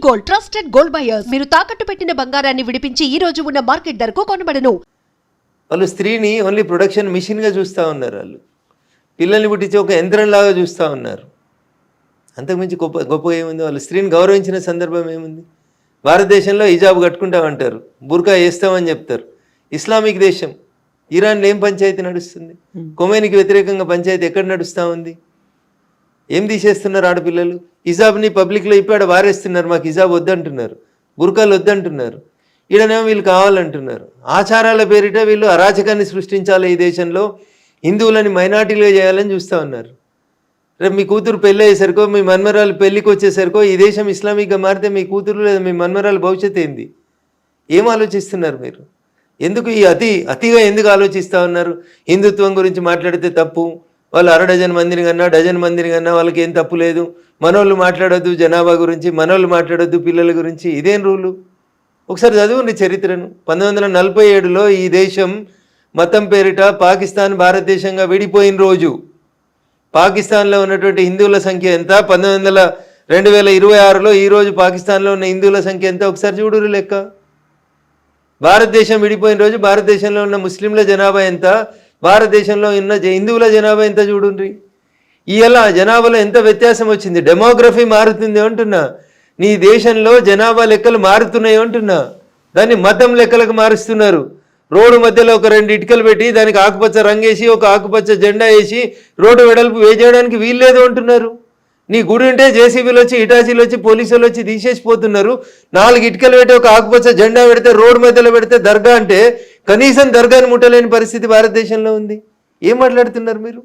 Gold trusted gold buyers. మీరు తాకట్టు పెట్టిన బంగారాన్ని విడిపించి ఈ రోజు ఉన్న మార్కెట్ ధరకు కొనబడను. వాళ్ళు స్త్రీని ఓన్లీ ప్రొడక్షన్ మిషన్గా చూస్తూ ఉన్నారు. వాళ్ళు పిల్లల్ని పుట్టించి ఒక యంత్రంలాగా చూస్తూ ఉన్నారు. అంతకుమించి గొప్పగా ఏముంది? వాళ్ళు స్త్రీని గౌరవించిన సందర్భం ఏముంది? భారతదేశంలో హిజాబ్ కట్టుకుంటామంటారు, బుర్కా వేస్తామని చెప్తారు. ఇస్లామిక్ దేశం ఇరాన్లో ఏం పంచాయతీ నడుస్తుంది? కొమేనికి వ్యతిరేకంగా పంచాయతీ ఎక్కడ నడుస్తూ ఉంది? ఏం తీసేస్తున్నారు? ఆడపిల్లలు హిజాబ్ని పబ్లిక్లో ఇప్పుడు వారేస్తున్నారు. మాకు హిజాబ్ వద్దంటున్నారు, బుర్కాలు వద్దంటున్నారు. ఈడనేమో వీళ్ళు కావాలంటున్నారు. ఆచారాల పేరిట వీళ్ళు అరాచకాన్ని సృష్టించాలి. ఈ దేశంలో హిందువులని మైనార్టీలుగా చేయాలని చూస్తూ ఉన్నారు. రేపు మీ కూతురు పెళ్ళి అయ్యేసరికో, మీ మన్మరాలు పెళ్ళికి వచ్చేసరికో ఈ దేశం ఇస్లామిక్గా మారితే మీ కూతురు లేదా మీ మన్మరాలు భవిష్యత్తు ఏంది? ఏం ఆలోచిస్తున్నారు మీరు? ఎందుకు ఈ అతిగా ఎందుకు ఆలోచిస్తూ ఉన్నారు? హిందుత్వం గురించి మాట్లాడితే తప్పు, వాళ్ళు 1/2 డజన్ మందిని కన్నా, డజన్ మందిని కన్నా వాళ్ళకి ఏం తప్పు లేదు, మనోళ్ళు మాట్లాడొద్దు జనాభా గురించి, మనోళ్ళు మాట్లాడొద్దు పిల్లల గురించి. ఇదేం రూలు? ఒకసారి చదువుండి చరిత్రను. 1947లో ఈ దేశం మతం పేరిట పాకిస్తాన్ భారతదేశంగా విడిపోయిన రోజు పాకిస్తాన్లో ఉన్నటువంటి హిందువుల సంఖ్య ఎంత? 2026లో ఈరోజు పాకిస్తాన్లో ఉన్న హిందువుల సంఖ్య ఎంత? ఒకసారి చూడురు లెక్క. భారతదేశం విడిపోయిన రోజు భారతదేశంలో ఉన్న ముస్లింల జనాభా ఎంత, భారతదేశంలో ఉన్న హిందువుల జనాభా ఎంత చూడుండ్రి. ఇలా జనాభాలో ఎంత వ్యత్యాసం వచ్చింది. డెమోగ్రఫీ మారుతుంది అంటున్నా. నీ దేశంలో జనాభా లెక్కలు మారుతున్నాయి అంటున్నా. దాన్ని మతం లెక్కలకు మారుస్తున్నారు. రోడ్డు మధ్యలో ఒక 2 ఇటుకలు పెట్టి దానికి ఆకుపచ్చ రంగేసి ఒక ఆకుపచ్చ జెండా వేసి రోడ్డు వెడల్పు వేయడానికి వీల్లేదు అంటున్నారు. నీ గుడి ఉంటే జేసీబీలు వచ్చి, ఇటాచీలు వచ్చి, పోలీసులు వచ్చి తీసేసిపోతున్నారు. 4 ఇటుకలు పెట్టి ఒక ఆకుపచ్చ జెండా పెడితే, రోడ్డు మధ్యలో పెడితే దర్గా అంటే కనీసం దర్గాని ముట్టలేని పరిస్థితి భారతదేశంలో ఉంది. ఏం మాట్లాడుతున్నారు మీరు?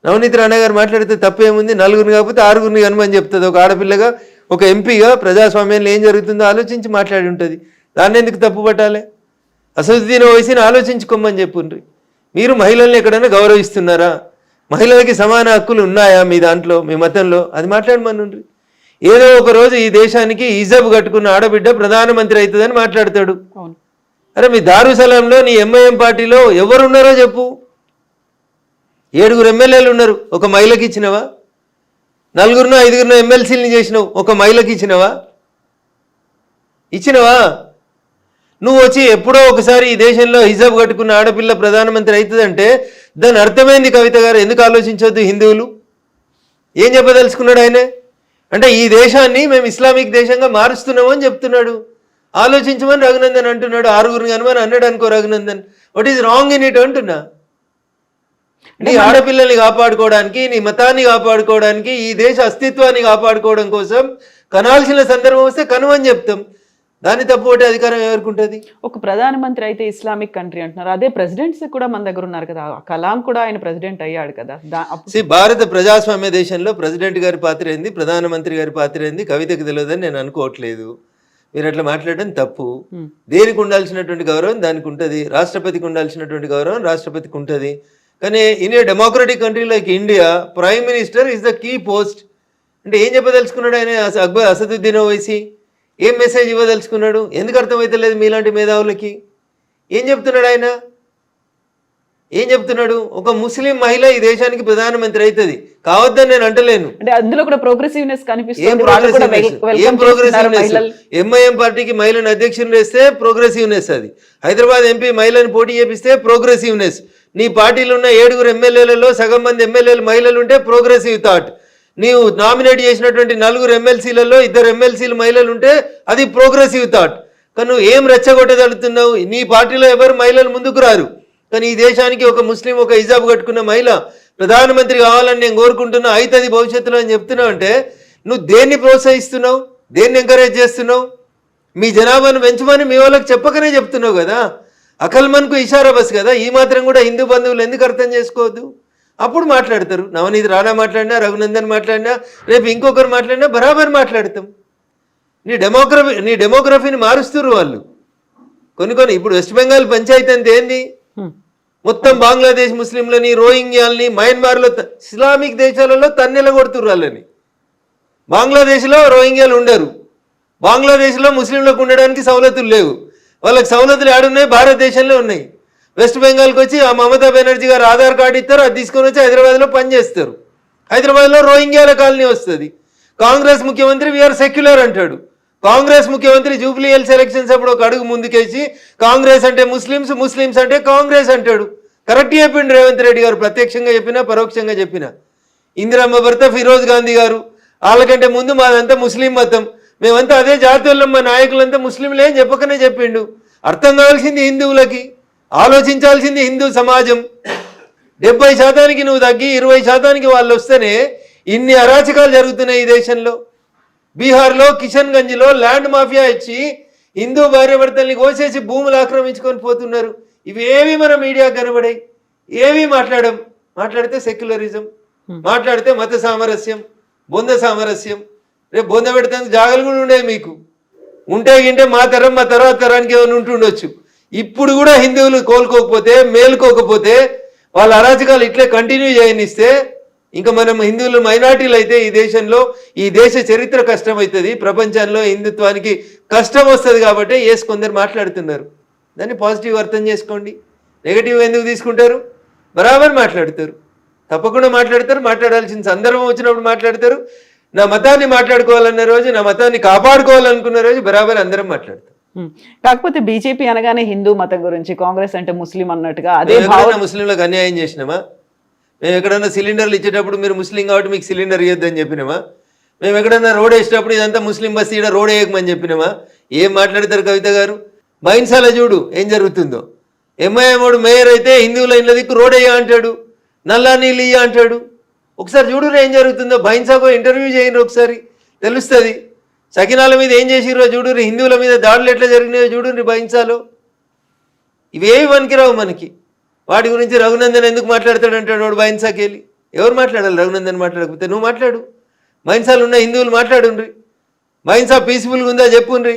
నవనీత్ రాణా గారు మాట్లాడితే తప్పేముంది? 4గురిని కాకపోతే 6గురిని కనుమని చెప్తుంది. ఒక ఆడపిల్లగా, ఒక ఎంపీగా ప్రజాస్వామ్యంలో ఏం జరుగుతుందో ఆలోచించి మాట్లాడి ఉంటుంది. దాన్ని ఎందుకు తప్పు పట్టాలి? అసదుద్దీన్ ఓవైసీని ఆలోచించుకోమని చెప్పుండ్రి. మీరు మహిళల్ని ఎక్కడైనా గౌరవిస్తున్నారా? మహిళలకి సమాన హక్కులు ఉన్నాయా మీ దాంట్లో, మీ మతంలో? అది మాట్లాడమనుండ్రి. ఏదో ఒక రోజు ఈ దేశానికి హిజాబ్ కట్టుకున్న ఆడబిడ్డ ప్రధానమంత్రి అవుతుందని మాట్లాడతాడు. అరే మీ దారుసలాంలో నీ ఎంఐఎం పార్టీలో ఎవరున్నారో చెప్పు. 7 ఎమ్మెల్యేలు ఉన్నారు, ఒక మహిళకి ఇచ్చినవా? 4 5 ఎమ్మెల్సీలని చేసినావు, ఒక మహిళకి ఇచ్చినవా? నువ్వు వచ్చి ఎప్పుడో ఒకసారి ఈ దేశంలో హిజాబ్ కట్టుకున్న ఆడపిల్ల ప్రధానమంత్రి అవుతుందంటే దాని అర్థమైంది. కవిత గారు ఎందుకు ఆలోచించవద్దు? హిందువులు ఏం చెప్పదలుచుకున్నాడు ఆయన? అంటే ఈ దేశాన్ని మేము ఇస్లామిక్ దేశంగా మారుస్తున్నాము అని చెప్తున్నాడు. ఆలోచించమని రఘునందన్ అంటున్నాడు. 6గురిని కనుమని అన్నాడు అనుకో Raghunandan. What is wrong in it అంటున్నా. నీ ఆడపిల్లల్ని కాపాడుకోవడానికి, నీ మతాన్ని కాపాడుకోవడానికి, ఈ దేశ అస్తిత్వాన్ని కాపాడుకోవడం కోసం కనాల్సిన సందర్భం వస్తే కనుమని చెప్తాం. దాన్ని తప్పుపట్టే అధికారం ఎవరికి ఉంటుంది? ఒక ప్రధానమంత్రి అయితే ఇస్లామిక్ కంట్రీ అంటున్నారు. అదే ప్రెసిడెంట్స్ కూడా మన దగ్గర ఉన్నారు కదా. కలాం కూడా ఆయన ప్రెసిడెంట్ అయ్యాడు కదా. భారత ప్రజాస్వామ్య దేశంలో ప్రెసిడెంట్ గారి పాత్ర ఏంది, ప్రధానమంత్రి గారి పాత్ర ఏంది కవితకు తెలియదని నేను అనుకోవట్లేదు. మీరు అట్లా మాట్లాడడం తప్పు. దేనికి ఉండాల్సినటువంటి గౌరవం దానికి ఉంటుంది. రాష్ట్రపతికి ఉండాల్సినటువంటి గౌరవం రాష్ట్రపతికి ఉంటుంది. కానీ in a democratic country like India prime minister is the key post. అంటే ఏం చెప్పదలుచుకున్నాడు ఆయన? అసదుద్దీన్ ఓవైసీ ఏం మెసేజ్ ఇవ్వదలుచుకున్నాడు? ఎందుకు అర్థమవుతలేదు మీలాంటి మేధావులకి? ఏం చెప్తున్నాడు ఆయన? ఏం చెప్తున్నాడు? ఒక ముస్లిం మహిళ ఈ దేశానికి ప్రధానమంత్రి అవుతుంది కావద్దని నేను అంటలేను. అంటే అందులో కూడా ప్రోగ్రెసివ్నెస్ కనిపిస్తుంది. ఏం ప్రోగ్రెసివ్నెస్? ఎంఐఎం పార్టీకి మహిళను అధ్యక్షుని వేస్తే ప్రోగ్రెసివ్నెస్. అది హైదరాబాద్ ఎంపీ మహిళను పోటీ చేపిస్తే ప్రోగ్రెసివ్నెస్. నీ పార్టీలో ఉన్న 7 ఎమ్మెల్యేలలో సగం మంది ఎమ్మెల్యేలు మహిళలు ఉంటే ప్రోగ్రెసివ్ థాట్. నీవు నామినేట్ చేసినటువంటి 4 ఎమ్మెల్సీలలో 2 ఎమ్మెల్సీలు మహిళలు ఉంటే అది ప్రోగ్రెసివ్ థాట్. కానీ నువ్వు ఏం రెచ్చగొట్టగలుగుతున్నావు? నీ పార్టీలో ఎవరు మహిళలు ముందుకు రారు. కానీ ఈ దేశానికి ఒక ముస్లిం, ఒక హిజాబ్ కట్టుకున్న మహిళ ప్రధానమంత్రి కావాలని నేను కోరుకుంటున్నా, అవుతుంది భవిష్యత్తులో అని చెప్తున్నావు. అంటే నువ్వు దేన్ని ప్రోత్సహిస్తున్నావు? దేన్ని ఎంకరేజ్ చేస్తున్నావు? మీ జనాభాను పెంచమని మీ వాళ్ళకి చెప్పకనే చెప్తున్నావు కదా. అకల్మన్కు ఇషారా బస్ కదా. ఈ మాత్రం కూడా హిందూ బంధువులు ఎందుకు అర్థం చేసుకోవద్దు? అప్పుడు మాట్లాడతారు. నవనీత్ రాణా మాట్లాడినా, రఘునందన్ మాట్లాడినా, రేపు ఇంకొకరు మాట్లాడినా బరాబర్ మాట్లాడతాం. నీ డెమోగ్రఫీని మారుస్తున్నారు వాళ్ళు. కొన్ని ఇప్పుడు వెస్ట్ బెంగాల్ పంచాయతీ అంతే ఏంది? మొత్తం బంగ్లాదేశ్ ముస్లింలని, రోహింగ్యాలని, మయన్మార్లో ఇస్లామిక్ దేశాలలో తన్నెల కొడుతుర్రు వాళ్ళని. బంగ్లాదేశ్లో రోహింగ్యాలు ఉండరు. బంగ్లాదేశ్లో ముస్లింలకు ఉండడానికి సవలతులు లేవు. వాళ్ళకి సవలతులు ఏడున్నాయి? భారతదేశంలో ఉన్నాయి. వెస్ట్ బెంగాల్కి వచ్చి ఆ మమతా బెనర్జీ గారు ఆధార్ కార్డు ఇస్తారు, అది తీసుకొని వచ్చి హైదరాబాద్లో పనిచేస్తారు. హైదరాబాద్లో రోహింగ్యాల కాలనీ వస్తుంది. కాంగ్రెస్ ముఖ్యమంత్రి వీఆర్ సెక్యులర్ అంటాడు. కాంగ్రెస్ ముఖ్యమంత్రి జూబ్లీ హిల్స్ ఎలక్షన్స్ అప్పుడు ఒక అడుగు ముందుకేసి కాంగ్రెస్ అంటే ముస్లిమ్స్, ముస్లిమ్స్ అంటే కాంగ్రెస్ అంటాడు. కరెక్ట్ చెప్పిండు రేవంత్ రెడ్డి గారు, ప్రత్యక్షంగా చెప్పినా పరోక్షంగా చెప్పినా. ఇందిరమ్మ భర్త ఫిరోజ్ గాంధీ గారు, వాళ్ళకంటే ముందు మాదంతా ముస్లిం మతం, మేమంతా అదే జాతీయులం, మా నాయకులంతా ముస్లింలే అని చెప్పకనే చెప్పిండు. అర్థం కావాల్సింది హిందువులకి, ఆలోచించాల్సింది హిందూ సమాజం. 70% నువ్వు తగ్గి 20% వాళ్ళు వస్తేనే ఇన్ని అరాచకాలు జరుగుతున్నాయి ఈ దేశంలో. బీహార్లో కిషన్గంజ్లో ల్యాండ్ మాఫియా ఇచ్చి హిందూ భార్యాభర్తల్ని కోసేసి భూములు ఆక్రమించుకొని పోతున్నారు. ఇవేవి మన మీడియాకు కనబడాయి, ఏవి మాట్లాడితే సెక్యులరిజం, మాట్లాడితే మత సామరస్యం, బొంద సామరస్యం. రేపు బొంద పెడతానికి జాగలు కూడా ఉండేవి మీకు, ఉంటే గింటే మా తరం మా తర్వాత తరానికి ఏమైనా ఉంటుండొచ్చు. ఇప్పుడు కూడా హిందువులు కోలుకోకపోతే, మేలుకోకపోతే, వాళ్ళ అరాచకాలు ఇట్లే కంటిన్యూ చేయనిస్తే ఇంకా మనం హిందువులు మైనార్టీలు అయితే ఈ దేశంలో ఈ దేశ చరిత్ర కష్టమవుతుంది, ప్రపంచంలో హిందుత్వానికి కష్టం వస్తుంది. కాబట్టి కొందరు మాట్లాడుతున్నారు, దాన్ని పాజిటివ్ అర్థం చేసుకోండి. నెగిటివ్ ఎందుకు తీసుకుంటారు? బరాబర్ మాట్లాడతారు, తప్పకుండా మాట్లాడతారు. మాట్లాడాల్సిన సందర్భం వచ్చినప్పుడు మాట్లాడతారు. నా మతాన్ని మాట్లాడుకోవాలన్న రోజు, నా మతాన్ని కాపాడుకోవాలనుకున్న రోజు బరాబర్ అందరం మాట్లాడతారు. కాకపోతే బీజేపీ అనగానే హిందూ మతం గురించి, కాంగ్రెస్ అంటే ముస్లిం అన్నట్టుగా అదే ముస్లింలకు అన్యాయం చేసినామా? మేము ఎక్కడన్నా సిలిండర్లు ఇచ్చేటప్పుడు మీరు ముస్లిం కాబట్టి మీకు సిలిండర్ ఇవ్వద్దని చెప్పినామా? మేము ఎక్కడన్నా రోడ్ వేసేటప్పుడు ఇదంతా ముస్లిం బస్సు ఇక్కడ రోడ్ వేయకమని చెప్పినామా? ఏం మాట్లాడతారు కవిత గారు? మైన్సాల చూడు ఏం జరుగుతుందో. ఎంఐఎం మేయర్ అయితే హిందువుల ఇళ్ళ దిక్కు రోడ్ వేయ అంటాడు, నల్లా నీళ్ళు ఇయ్య అంటాడు. ఒకసారి చూడు ఏం జరుగుతుందో. బైన్సాకు ఇంటర్వ్యూ చేయండి, ఒకసారి తెలుస్తుంది. సకినాల మీద ఏం చేసిరో చూడు, హిందువుల మీద దాడులు ఎట్లా జరిగినాయో చూడు బైన్సాలో. ఇవేవి పనికిరావు మనకి. వాటి గురించి రఘునందన్ ఎందుకు మాట్లాడతాడంటాడు వాడు బైన్సాకి వెళ్ళి. ఎవరు మాట్లాడాలి? రఘునందన్ మాట్లాడకపోతే నువ్వు మాట్లాడు. బైన్సాలు ఉన్న హిందువులు మాట్లాడుండ్రి. బైన్సా పీస్ఫుల్గా ఉందా చెప్పుండ్రి.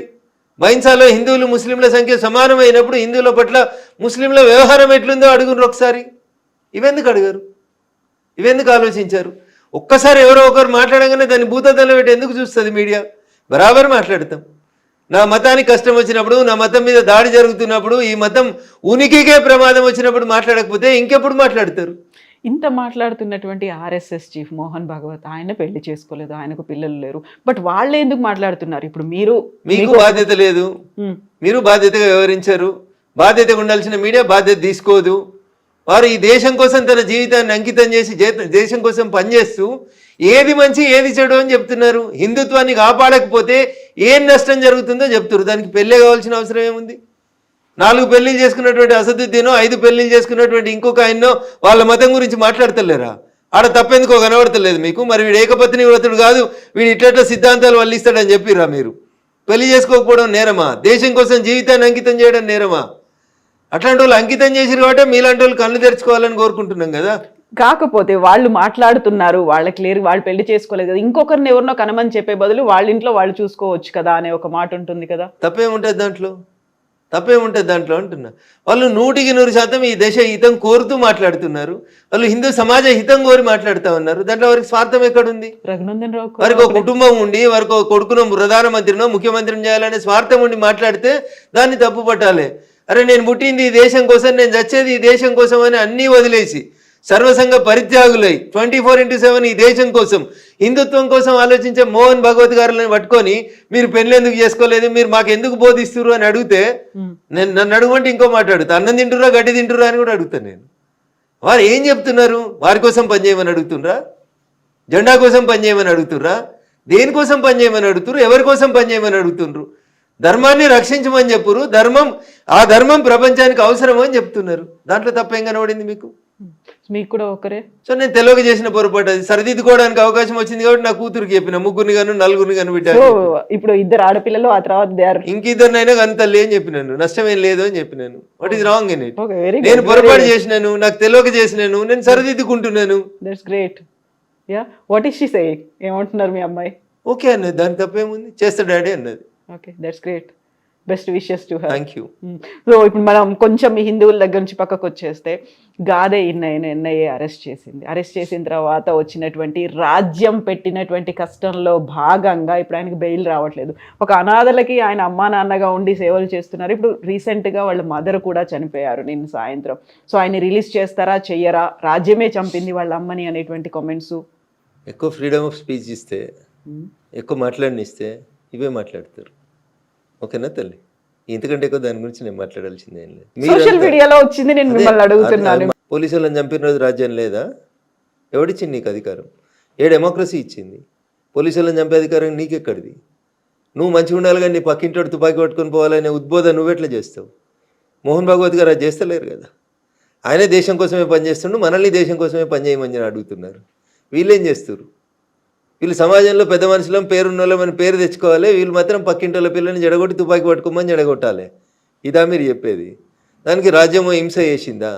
బైన్సాలో హిందువులు ముస్లింల సంఖ్య సమానమైనప్పుడు హిందువుల పట్ల ముస్లింల వ్యవహారం ఎట్లుందో అడుగుండ్రు ఒకసారి. ఇవెందుకు అడిగారు? ఇవెందుకు ఆలోచించారు? ఒక్కసారి ఎవరో ఒకరు మాట్లాడగానే దాన్ని భూతద్దంలో పెట్టి ఎందుకు చూస్తుంది మీడియా? బరాబర్ మాట్లాడతాం. నా మతానికి కష్టం వచ్చినప్పుడు, నా మతం మీద దాడి జరుగుతున్నప్పుడు, ఈ మతం ఉనికికే ప్రమాదం వచ్చినప్పుడు మాట్లాడకపోతే ఇంకెప్పుడు మాట్లాడతారు? ఇంత మాట్లాడుతున్నటువంటి ఆర్ఎస్ఎస్ చీఫ్ మోహన్ భాగవత్, ఆయన పెళ్లి చేసుకోలేదు, ఆయనకు పిల్లలు లేరు, బట్ వాళ్ళే ఎందుకు మాట్లాడుతున్నారు? ఇప్పుడు మీకు బాధ్యత లేదు, మీరు బాధ్యతగా వ్యవహరించారు. బాధ్యతగా ఉండాల్సిన మీడియా బాధ్యత తీసుకోదు. వారు ఈ దేశం కోసం తన జీవితాన్ని అంకితం చేసి దేశం కోసం పనిచేస్తూ ఏది మంచి ఏది చెడు అని చెప్తున్నారు. హిందుత్వాన్ని కాపాడకపోతే ఏం నష్టం జరుగుతుందో చెప్తున్నారు. దానికి పెళ్ళే కావాల్సిన అవసరం ఏముంది? 4 పెళ్లిళ్ళు చేసుకున్నటువంటి అసదుద్దీనో 5 పెళ్లిళ్ళు చేసుకున్నటువంటి ఇంకొక ఆయన్నో వాళ్ళ మతం గురించి మాట్లాడతలేరా? ఆడ తప్పెందుకో కనబడతలేదు మీకు. మరి వీడు ఏకపత్ని వ్రతుడు కాదు, వీడు ఇట్లా సిద్ధాంతాలు వల్లిస్తాడని చెప్పిరా? మీరు పెళ్లి చేసుకోకపోవడం నేరమా? దేశం కోసం జీవితాన్ని అంకితం చేయడం నేరమా? అట్లాంటి వాళ్ళు అంకితం చేసిరు కాబట్టి మీలాంటి వాళ్ళు కళ్ళు తెరుచుకోవాలని కోరుకుంటున్నాం కదా. కాకపోతే వాళ్ళు మాట్లాడుతున్నారు, వాళ్ళకి లేరు, వాళ్ళు పెళ్లి చేసుకోలేదు కదా, ఇంకొకరిని ఎవరినో కనమని చెప్పే బదులు వాళ్ళ ఇంట్లో వాళ్ళు చూసుకోవచ్చు కదా అనే ఒక మాట ఉంటుంది కదా. తప్పేముంటుంది దాంట్లో అంటున్నా. వాళ్ళు 100% ఈ దేశ హితం కోరుతూ మాట్లాడుతున్నారు. వాళ్ళు హిందూ సమాజ హితం కోరి మాట్లాడుతూ ఉన్నారు. దాంట్లో వారికి స్వార్థం ఎక్కడుంది? రఘునందన్ రావు వారికి ఒక కుటుంబం ఉండి, వారికి ఒక కొడుకునో ప్రధానమంత్రినో ముఖ్యమంత్రిని చేయాలనే స్వార్థం ఉండి మాట్లాడితే దాన్ని తప్పు పట్టాలి. అరే నేను పుట్టింది ఈ దేశం కోసం, నేను చచ్చేది ఈ దేశం కోసం అని అన్నీ వదిలేసి సర్వసంగ పరిత్యాగులై 24/7 ఈ దేశం కోసం, హిందుత్వం కోసం ఆలోచించే మోహన్ భగవత్ గారులను పట్టుకొని మీరు పెళ్ళి ఎందుకు చేసుకోలేదు, మీరు మాకు ఎందుకు బోధిస్తున్నారు అని అడిగితే నన్ను అడుగుమంటే ఇంకో మాట్లాడుతా. అన్నం తింటురా గడ్డి తింటురా అని కూడా అడుగుతాను నేను. వారు ఏం చెప్తున్నారు? వారి కోసం పనిచేయమని అడుగుతుండ్రా? జెండా కోసం పనిచేయమని అడుగుతుర్రా? దేనికోసం పనిచేయమని అడుగుతున్నారు? ఎవరి కోసం పనిచేయమని అడుగుతుండ్రు? ధర్మాన్ని రక్షించమని చెప్పురు. ఆ ధర్మం ప్రపంచానికి అవసరం అని చెప్తున్నారు. దాంట్లో తప్పేం కనబడింది మీకు? మీకు కూడా ఒకరే. సో నేను తెలియక చేసిన పొరపాటు, అది సరిదిద్దుకోవడానికి అవకాశం వచ్చింది కాబట్టి నా కూతురికి చెప్పిన, 3 గాను 4 గాను బిడ్డ. ఇప్పుడు 2 ఆడపిల్లలు, ఆ తర్వాత ఇంకిద్దరినైనా కానీ తల్లి అని చెప్పినాను. నష్టమేం లేదు అని చెప్పినాను. What is wrong in it? నేను పొరపాటు చేసినాను, నాకు తెలియక చేసినాను, నేను సరిదిద్దుకుంటున్నాను. That's great. Yeah, what is she saying? ఏమంటున్నారు మీ అమ్మాయి? ఓకే అన్నది, దానికి తప్పేముంది, చేస్తా డాడీ అన్నది. Okay, that's great. Best wishes to her. Thank you. So ఇప్పుడు మనం కొంచెం హిందువుల దగ్గర నుంచి పక్కకు వచ్చేస్తే, గాదే ఎన్ఐఏ అరెస్ట్ చేసిన తర్వాత వచ్చినటువంటి రాజ్యం పెట్టినటువంటి కష్టంలో భాగంగా ఇప్పుడు ఆయనకి బెయిల్ రావట్లేదు. ఒక అనాథలకి ఆయన అమ్మా నాన్నగా ఉండి సేవలు చేస్తున్నారు. ఇప్పుడు రీసెంట్గా వాళ్ళ మదర్ కూడా చనిపోయారు నిన్న సాయంత్రం. సో ఆయన రిలీజ్ చేస్తారా చెయ్యరా? రాజ్యమే చంపింది వాళ్ళ అమ్మని అనేటువంటి కామెంట్స్. ఎక్కువ ఫ్రీడమ్ ఆఫ్ స్పీచ్ ఇస్తే ఎక్కువ మాట్లాడనిస్తే ఇవే మాట్లాడతారు. ఓకేనా తల్లి? ఇంతకంటే ఎక్కువ దాని గురించి నేను మాట్లాడాల్సింది ఏం లేదు. సోషల్ మీడియాలో వచ్చింది, నేను మిమ్మల్ని అడుగుతున్నాను. పోలీసు వాళ్ళని చంపిన రోజు రాజ్యం లేదా? ఎవడిచ్చింది నీకు అధికారం? ఏ డెమోక్రసీ ఇచ్చింది? పోలీసు వాళ్ళని చంపే అధికారం నీకెక్కడిది? నువ్వు మంచిగా ఉండాలి కానీ నీ పక్కింటోడు తుపాకీ పట్టుకొని పోవాలనే ఉద్బోధన నువ్వెట్లా చేస్తావు? మోహన్ భాగవత్ గారు అది చేస్తలేరు కదా. ఆయనే దేశం కోసమే పనిచేస్తుండు, మనల్ని దేశం కోసమే పనిచేయమని అడుగుతున్నారు. వీళ్ళేం చేస్తారు? వీళ్ళు సమాజంలో పెద్ద మనుషులం, పేరున్నోళ్ళం అని పేరు తెచ్చుకోవాలి, వీళ్ళు మాత్రం పక్కింటోళ్ళ పిల్లని జడగొట్టి తుపాకీ పట్టుకోమని జడగొట్టాలి. ఇదా మీరు చెప్పేది? దానికి రాజ్యం హింస చేసిందా?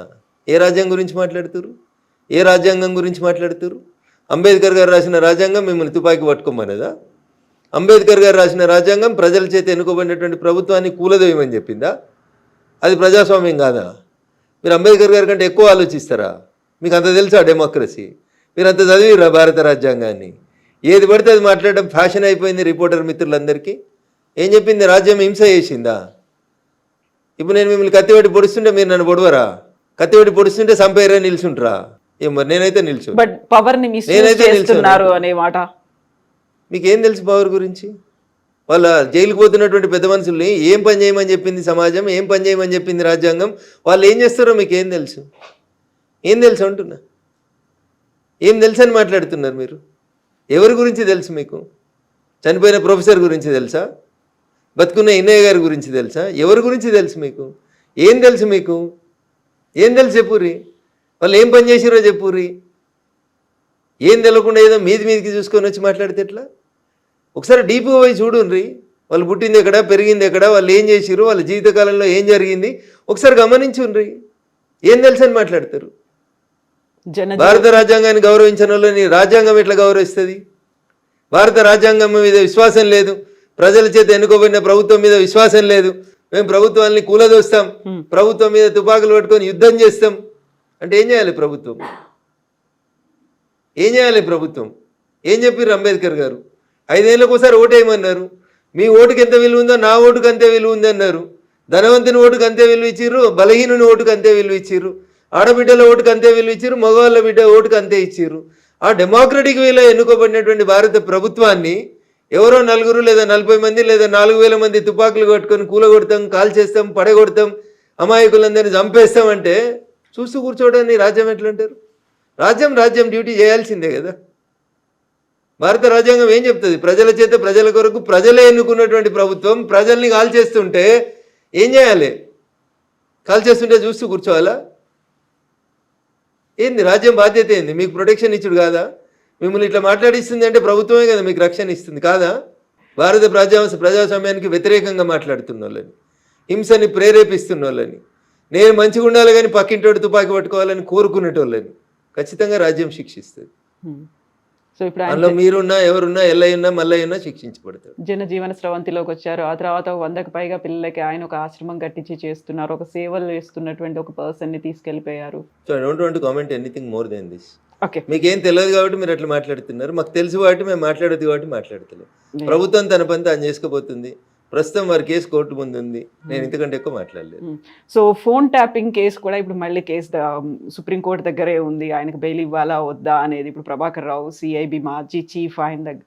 ఏ రాజ్యం గురించి మాట్లాడుతురు? ఏ రాజ్యాంగం గురించి మాట్లాడుతురు? అంబేద్కర్ గారు రాసిన రాజ్యాంగం మిమ్మల్ని తుపాకీ పట్టుకోమనేదా? అంబేద్కర్ గారు రాసిన రాజ్యాంగం ప్రజల చేత ఎన్నుకోబడినటువంటి ప్రభుత్వాన్ని కూలదోయమని చెప్పిందా? అది ప్రజాస్వామ్యం కాదా? మీరు అంబేద్కర్ గారి కంటే ఎక్కువ ఆలోచిస్తారా? మీకు అంత తెలుసా డెమోక్రసీ? మీరు అంత చదివిరా భారత రాజ్యాంగాన్ని? ఏది పడితే అది మాట్లాడడం ఫ్యాషన్ అయిపోయింది రిపోర్టర్ మిత్రులందరికీ. ఏం చెప్పింది? రాజ్యం హింస చేసిందా? ఇప్పుడు నేను మిమ్మల్ని కత్తిపెట్టి పొడుస్తుంటే మీరు నన్ను పొడవరా? కత్తిపెట్టి పొడుస్తుంటే సంపేరే నిల్చుంటారా? ఏం మరి నేనైతే నిల్చు. బట్ పవర్ ని మిస్యూజ్ చేస్తున్నారు అనే మాట మీకేం తెలుసు పవర్ గురించి? వాళ్ళ జైలుకు పోతున్నటువంటి పెద్ద మనుషుల్ని ఏం పని చేయమని చెప్పింది సమాజం, ఏం పని చేయమని చెప్పింది రాజ్యాంగం, వాళ్ళు ఏం చేస్తారో మీకు ఏం తెలుసు? ఏం తెలుసు అంటున్నా? ఏం తెలుసు అని మాట్లాడుతున్నారు మీరు? ఎవరి గురించి తెలుసు మీకు? చనిపోయిన ప్రొఫెసర్ గురించి తెలుసా? బతుకున్న ఇన్నయ్య గారి గురించి తెలుసా? ఎవరి గురించి తెలుసు మీకు? ఏం తెలుసు మీకు? ఏం తెలుసు చెప్పుర్రి? వాళ్ళు ఏం పని చేసిరో చెప్పుర్రి. ఏం తెలియకుండా ఏదో మీదికి చూసుకొని వచ్చి మాట్లాడితే ఎట్లా? ఒకసారి డీప్గా పోయి చూడుండ్రి. వాళ్ళు పుట్టింది ఎక్కడ, పెరిగింది ఎక్కడ, వాళ్ళు ఏం చేసిరు, వాళ్ళ జీవితకాలంలో ఏం జరిగింది ఒకసారి గమనించుండ్రి. ఏం తెలుసు అని మాట్లాడతారు? భారత రాజ్యాంగాన్ని గౌరవించిన వాళ్ళని రాజ్యాంగం ఎట్లా గౌరవిస్తుంది? భారత రాజ్యాంగం మీద విశ్వాసం లేదు, ప్రజల చేత ఎన్నుకోబడిన ప్రభుత్వం మీద విశ్వాసం లేదు, మేము ప్రభుత్వాన్ని కూలదోస్తాం, ప్రభుత్వం మీద తుపాకులు పట్టుకొని యుద్ధం చేస్తాం అంటే ఏం చేయాలి ప్రభుత్వం? ఏం చేయాలి ప్రభుత్వం? ఏం చెప్పారు అంబేద్కర్ గారు? 5 ఏళ్ళకి ఒకసారి ఓటేయమన్నారు. మీ ఓటుకి ఎంత విలువ ఉందో నా ఓటుకు అంతే విలువ ఉంది అన్నారు. ధనవంతుని ఓటుకు అంతే విలువ ఇచ్చిర్రు, బలహీనుని ఓటుకు అంతే విలువ ఇచ్చిర్రు, ఆడబిడ్డల ఓటుకు అంతే విలువ ఇచ్చిర్రు, మగవాళ్ళ బిడ్డ ఓటుకు అంతే ఇచ్చిర్రు. ఆ డెమోక్రటిక్ వేలో ఎన్నుకోబడినటువంటి భారత ప్రభుత్వాన్ని ఎవరో 4 లేదా 40 మంది లేదా 4000 మంది తుపాకులు కట్టుకొని కూలగొడతాం, కాల్చేస్తాం, పడగొడతాం, అమాయకులందరినీ చంపేస్తామంటే చూస్తూ కూర్చోవడాన్ని రాజ్యం ఎట్లా అంటారు? రాజ్యం డ్యూటీ చేయాల్సిందే కదా. భారత రాజ్యాంగం ఏం చెప్తుంది? ప్రజల చేత ప్రజల కొరకు ప్రజలే ఎన్నుకున్నటువంటి ప్రభుత్వం ప్రజల్ని కాల్చేస్తుంటే ఏం చేయాలి? కాల్చేస్తుంటే చూస్తూ కూర్చోవాలా? ఏంది రాజ్యం బాధ్యత? ఏంది? మీకు ప్రొటెక్షన్ ఇచ్చుడు కాదా? మిమ్మల్ని ఇట్లా మాట్లాడిస్తుంది అంటే ప్రభుత్వమే కదా మీకు రక్షణ ఇస్తుంది కాదా? భారత ప్రజాస్వామ్యానికి వ్యతిరేకంగా మాట్లాడుతున్న వాళ్ళని, హింసని ప్రేరేపిస్తున్న వాళ్ళని, నేను మంచిగా ఉండాలి కానీ పక్కింటోడు తుపాకీ పట్టుకోవాలని కోరుకునేటోళ్ళని ఖచ్చితంగా రాజ్యం శిక్షిస్తుంది. సో ఇప్పుడు అందులో మీరున్నా, ఎవరున్నా, ఎల్లయ్యున్నా, మల్లయ్యున్నా శిక్షించబడతాడు. జనజీవన స్రవంతిలోకి వచ్చారు. ఆ తర్వాత 100కు పైగా పిల్లలకి ఆయన ఒక ఆశ్రమం కట్టించి చేస్తున్నారు. ఒక సేవలు చేస్తున్నటువంటి ఒక పర్సన్ ని తీసుకెళ్లిపోయారు. So I don't want to comment anything more than this. Okay, మీకేం తెలియదు కాబట్టి మీరు అట్లా మాట్లాడుతున్నారు. మాకు తెలుసు కాబట్టి మేము మాట్లాడదు కాబట్టి మాట్లాడతలేదు. ప్రభుత్వం తన పని తాను చేసుకోబోతుంది. ప్రస్తుతం వారి కేసు కోర్టు ముందు ఉంది. నేను ఇంతకంటే ఎక్కువ మాట్లాడలేదు. సో ఫోన్ ట్యాపింగ్ కేసు కూడా ఇప్పుడు మళ్ళీ కేసు సుప్రీంకోర్టు దగ్గరే ఉంది. ఆయనకు బెయిల్ ఇవ్వాలా వద్దా అనేది ఇప్పుడు ప్రభాకర్ రావు సిఐబి మాజీ చీఫ్ ఆయన దగ్గర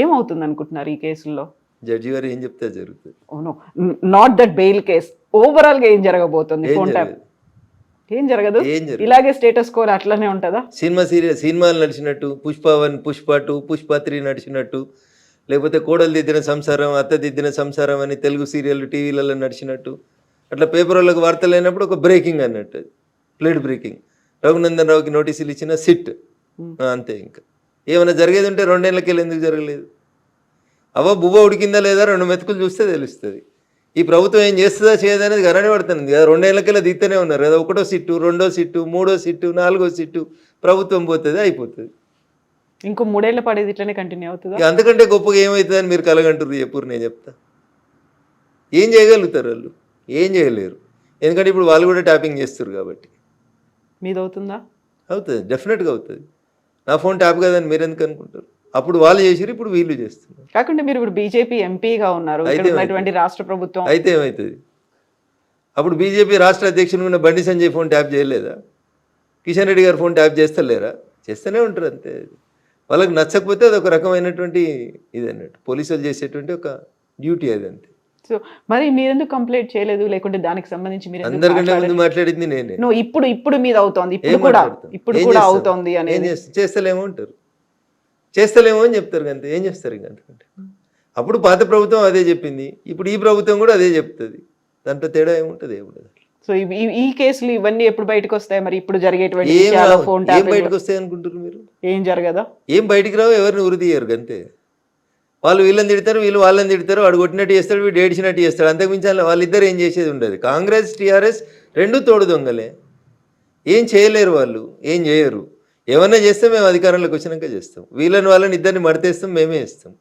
ఏమవుతుంది అనుకుంటున్నారు ఈ కేసుల్లో? జడ్జి గారు ఏం చెప్తే జరుగుతుంది. Oh no, not that bail case, overall గా ఏం జరగబోతుంది? ఫోన్ ట్యాప్ ఏం జరగదు, ఇలాగే స్టేటస్ కోర్ అట్లనే ఉంటుందా? సినిమాలు నడిచినట్టు పుష్ప 1, పుష్ప 2, పుష్ప 3 నడిచినట్టు, లేకపోతే కోడలు దిద్దిన సంసారం, అత్త దిద్దిన సంసారం అని తెలుగు సీరియల్ టీవీలలో నడిచినట్టు, అట్లా పేపర్ వాళ్ళకి వార్తలు అయినప్పుడు ఒక బ్రేకింగ్ అన్నట్టు, అది ప్లేట్ బ్రేకింగ్. రఘునందన్ రావుకి నోటీసులు ఇచ్చిన సిట్ అంతే. ఇంకా ఏమైనా జరిగేది ఉంటే 2 ఏళ్ళకెళ్ళి ఎందుకు జరగలేదు? బువ్వ ఉడికిందా లేదా 2 మెతుకులు చూస్తే తెలుస్తుంది. ఈ ప్రభుత్వం ఏం చేస్తుందా చేయదనేది గరణి పడుతుంది కదా. 2 ఏళ్ళకెళ్ళి దిగుతూనే ఉన్నారు కదా. 1వ సిట్టు, 2వ సిట్టు, 3వ సిట్టు, 4వ సిట్టు, ప్రభుత్వం పోతుంది, అయిపోతుంది. ఇంకో 3 ఏళ్ళ పడేది ఇట్లనే కంటిన్యూ అవుతుంది. అంతకంటే గొప్పగా ఏమవుతుందని మీరు కలగంటారు చెప్పురు. నేను చెప్తా, ఏం చేయగలుగుతారు వాళ్ళు? ఏం చేయలేరు. ఎందుకంటే ఇప్పుడు వాళ్ళు కూడా ట్యాపింగ్ చేస్తారు కాబట్టి. మీది అవుతుందా? అవుతుంది, డెఫినెట్గా అవుతుంది. నా ఫోన్ ట్యాప్ కదని మీరు ఎందుకు అనుకుంటారు? అప్పుడు వాళ్ళు చేసిరు, ఇప్పుడు వీళ్ళు చేస్తున్నారు. కాకుండా మీరు ఇప్పుడు బీజేపీ ఎంపీగా ఉన్నారు, రాష్ట్ర ప్రభుత్వం అయితే ఏమవుతుంది? అప్పుడు బీజేపీ రాష్ట్ర అధ్యక్షుడు ఉన్న బండి సంజయ్ ఫోన్ ట్యాప్ చేయలేదా? కిషన్ రెడ్డి గారు ఫోన్ ట్యాప్ చేస్తలేరా? చేస్తూనే ఉంటారు అంతే. వాళ్ళకి నచ్చకపోతే అది ఒక రకమైనటువంటి ఇది అన్నట్టు పోలీసులు చేసేటువంటి ఒక డ్యూటీ అది అంతే. సో మరి మీరెందుకు కంప్లైంట్ చేయలేదు, లేకుంటే దానికి సంబంధించి మీరు ఎందుకు అందరికంటే ముందు మాట్లాడలేదు? మాట్లాడింది నేనే. No, ఇప్పుడు మీద అవుతోంది, ఏం ఇప్పుడు కూడా మాట్లాడతాం? ఇప్పుడు ఏం కూడా చేస్తాం? అవుతోంది ఏం అనేది. చేస్తలేమో అంటారు, చేస్తలేమో అని చెప్తారు అంతే. ఏం చేస్తారు ఇంకా అంతకంటే. అప్పుడు పాత ప్రభుత్వం అదే చెప్పింది, ఇప్పుడు ఈ ప్రభుత్వం కూడా అదే చెప్తుంది. దాంట్లో తేడా ఏముంటుంది? ఏముండదు. సో ఈ కేసులు ఇవన్నీ ఎప్పుడు బయటకు వస్తాయి మరి? ఇప్పుడు జరిగేటువంటి ఏం విషయాలు, రావు. ఫోన్ ఏం ట్యాపింగ్ బయటకు వస్తాయి అనుకుంటారు మీరు? ఏం జరగదా? ఏం బయటికి రావు, ఎవరిని ఉరి తీయరు అంతే. వాళ్ళు వీళ్ళని తిడతారు, వీళ్ళు వాళ్ళని తిడతారు, వాడు కొట్టినట్టు చేస్తాడు, వీడు ఏడిచినట్టు చేస్తాడు. అంతకుమించి వాళ్ళిద్దరు ఏం చేసేది ఉండదు. కాంగ్రెస్ టీఆర్ఎస్ రెండు తోడు దొంగలే, ఏం చేయలేరు వాళ్ళు, ఏం చేయరు. ఏమన్నా చేస్తే మేము అధికారంలోకి వచ్చినాక చేస్తాం, వాళ్ళని ఇద్దరిని మడతేస్తాం, మేమే ఇస్తాం.